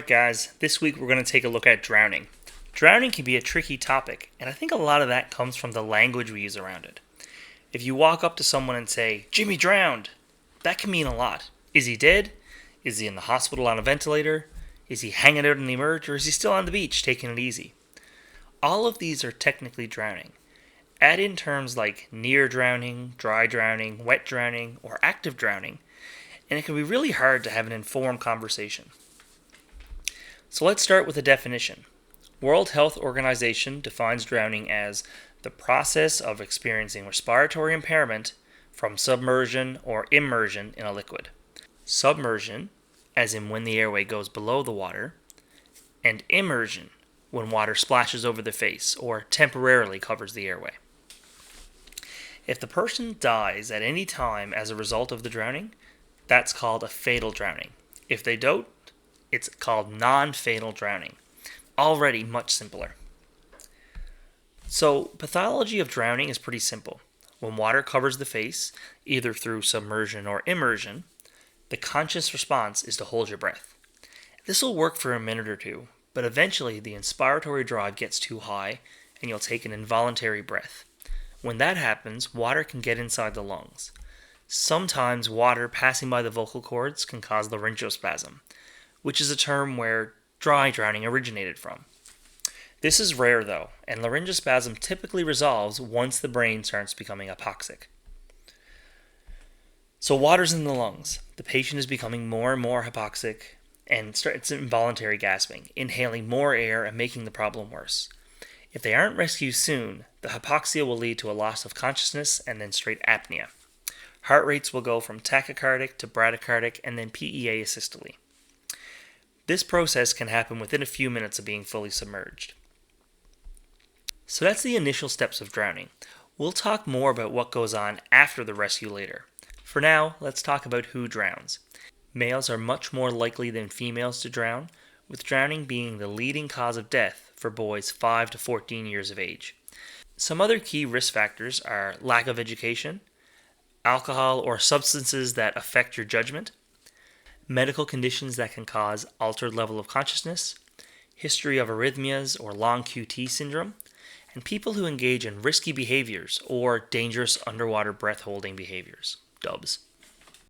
Alright guys, this week we're going to take a look at drowning. Drowning can be a tricky topic, and I think a lot of that comes from the language we use around it. If you walk up to someone and say, "Jimmy drowned," that can mean a lot. Is he dead? Is he in the hospital on a ventilator? Is he hanging out in the emerge? Or is he still on the beach taking it easy? All of these are technically drowning. Add in terms like near drowning, dry drowning, wet drowning, or active drowning, and it can be really hard to have an informed conversation. So let's start with a definition. World Health Organization defines drowning as the process of experiencing respiratory impairment from submersion or immersion in a liquid. Submersion, as in when the airway goes below the water, and immersion, when water splashes over the face or temporarily covers the airway. If the person dies at any time as a result of the drowning, that's called a fatal drowning. If they don't, it's called non-fatal drowning. Already much simpler. So, pathology of drowning is pretty simple. When water covers the face, either through submersion or immersion, the conscious response is to hold your breath. This will work for a minute or two, but eventually the inspiratory drive gets too high and you'll take an involuntary breath. When that happens, water can get inside the lungs. Sometimes water passing by the vocal cords can cause laryngospasm, which is a term where dry drowning originated from. This is rare though, and laryngospasm typically resolves once the brain starts becoming hypoxic. So water's in the lungs. The patient is becoming more and more hypoxic and starts involuntary gasping, inhaling more air and making the problem worse. If they aren't rescued soon, the hypoxia will lead to a loss of consciousness and then straight apnea. Heart rates will go from tachycardic to bradycardic and then PEA asystole. This process can happen within a few minutes of being fully submerged. So that's the initial steps of drowning. We'll talk more about what goes on after the rescue later. For now, let's talk about who drowns. Males are much more likely than females to drown, with drowning being the leading cause of death for boys 5 to 14 years of age. Some other key risk factors are lack of education, alcohol or substances that affect your judgment, medical conditions that can cause altered level of consciousness, history of arrhythmias or long QT syndrome, and people who engage in risky behaviors or dangerous underwater breath holding behaviors, DUBs.